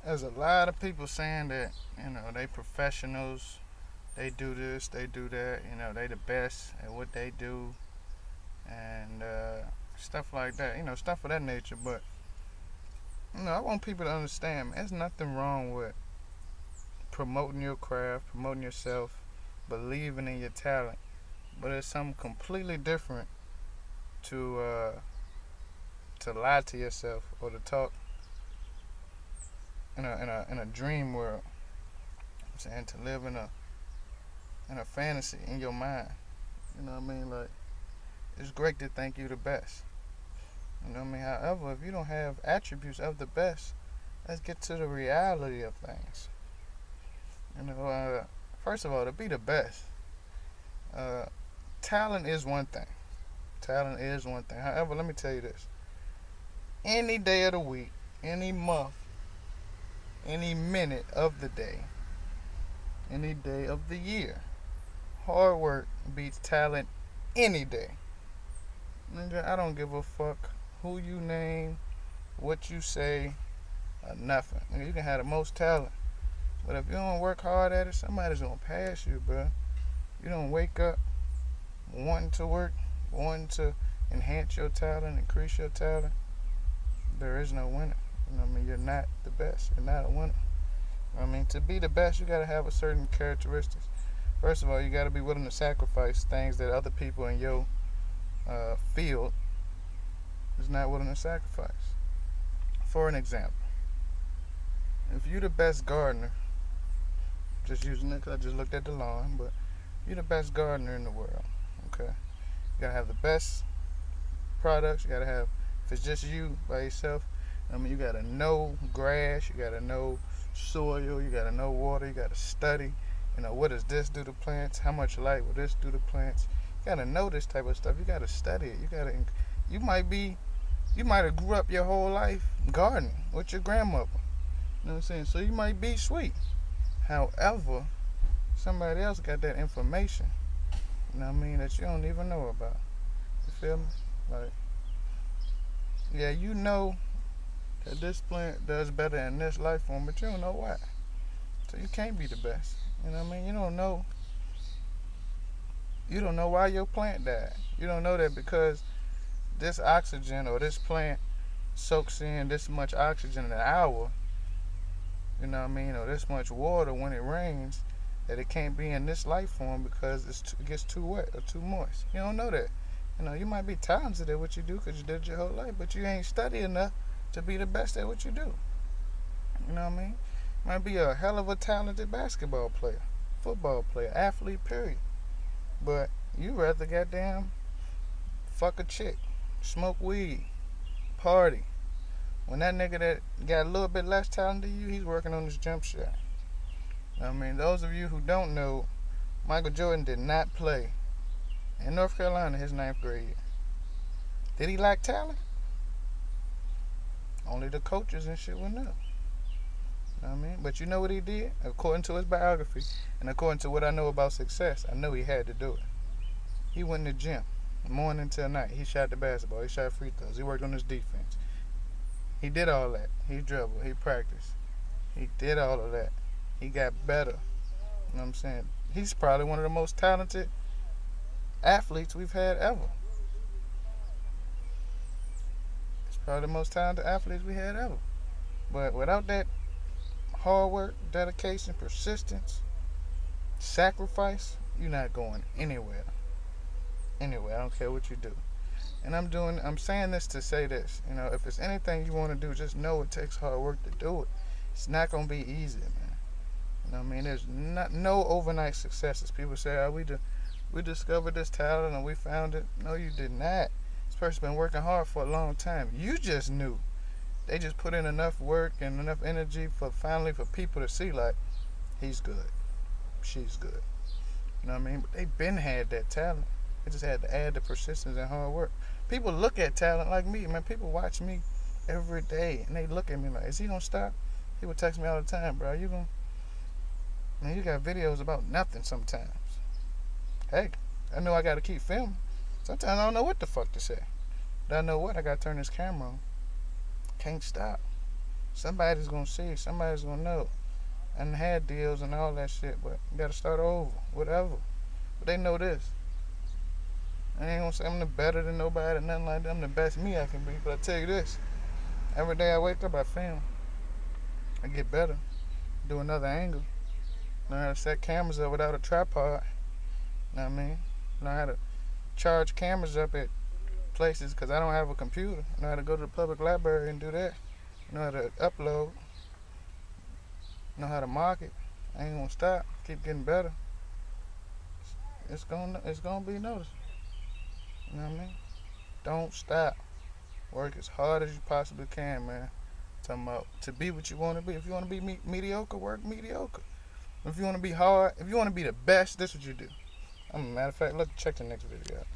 There's a lot of people saying that, they professionals, they do this, they do that, they the best at what they do, and stuff like that, stuff of that nature. But, I want people to understand, man, there's nothing wrong with promoting your craft, promoting yourself, believing in your talent. But it's something completely different to lie to yourself or to talk in a dream world. I'm saying to live in a fantasy in your mind. You know what I mean? Like, it's great to think you the best. You know what I mean? However, if you don't have attributes of the best, let's get to the reality of things. First of all, to be the best, uh, talent is one thing. Talent is one thing. However, let me tell you this: any day of the week, any month, any minute of the day, any day of the year, hard work beats talent any day. Nigga, I don't give a fuck who you name, what you say, or nothing. Nigga, you can have the most talent, but if you don't work hard at it, somebody's gonna pass you, bro. You don't wake up wanting to work, wanting to enhance your talent, increase your talent. There is no winner. You're not the best. You're not a winner. To be the best, you gotta have a certain characteristics. First of all, you gotta be willing to sacrifice things that other people in your field is not willing to sacrifice. For an example, if you're the best gardener, just using it because I just looked at the lawn, but you're the best gardener in the world, okay? You gotta have the best products. You gotta have, if it's just you by yourself, you gotta know grass, you gotta know soil, you gotta know water, you gotta study. What does this do to plants? How much light will this do to plants? You gotta know this type of stuff. You gotta study it. You might have grew up your whole life gardening with your grandmother. You know what I'm saying? So you might be sweet. However, somebody else got that information, that you don't even know about. You feel me? Like, yeah, you know that this plant does better in this life form, but you don't know why. So you can't be the best. You know what I mean? You don't know why your plant died. You don't know that because this oxygen or this plant soaks in this much oxygen in an hour, or this much water when it rains, that it can't be in this life form because it gets too wet or too moist. You don't know that. You might be talented at what you do because you did it your whole life, but you ain't studied enough to be the best at what you do. You know what I mean? You might be a hell of a talented basketball player, football player, athlete, period. But you rather goddamn fuck a chick, smoke weed, party. When that nigga that got a little bit less talent than you, he's working on his jump shot. Those of you who don't know, Michael Jordan did not play in North Carolina his ninth grade year. Did he lack talent? Only the coaches and shit will know. But you know what he did? According to his biography, and according to what I know about success, I know he had to do it. He went in the gym, morning till night. He shot the basketball. He shot free throws. He worked on his defense. He did all that. He dribbled. He practiced. He did all of that. He got better. You know what I'm saying? He's probably one of the most talented athletes we've had ever. He's probably the most talented athletes we had ever. But without that hard work, dedication, persistence, sacrifice, you're not going anywhere. Anyway, I don't care what you do. And I'm saying this to say this. If it's anything you want to do, just know it takes hard work to do it. It's not going to be easy, man. There's no overnight successes. People say, we discovered this talent and we found it. No, you did not. This person's been working hard for a long time. You just knew. They just put in enough work and enough energy for people to see, like, he's good, she's good. But they been had that talent. They just had to add the persistence and hard work. People look at talent like me, man. People watch me every day, and they look at me like, is he gonna stop? People text me all the time, bro. You got videos about nothing sometimes. Hey, I know I gotta keep filming. Sometimes I don't know what the fuck to say. But I know what? I gotta turn this camera on. Can't stop. Somebody's gonna see, somebody's gonna know. And had deals and all that shit, but you gotta start over, whatever. But they know this. I ain't gonna say I'm the better than nobody, nothing like that. I'm the best me I can be. But I tell you this, every day I wake up, I film. I get better. Do another angle. Learn how to set cameras up without a tripod. You know what I mean? Learn how to charge cameras up at places because I don't have a computer. Know how to go to the public library and do that. Know how to upload. Know how to market. I ain't gonna stop. Keep getting better. It's gonna be noticed. You know what I mean? Don't stop. Work as hard as you possibly can, man. Talking about to be what you want to be. If you want to be mediocre, work mediocre. If you want to be hard, if you want to be the best, this is what you do. Matter of fact, look, check the next video out.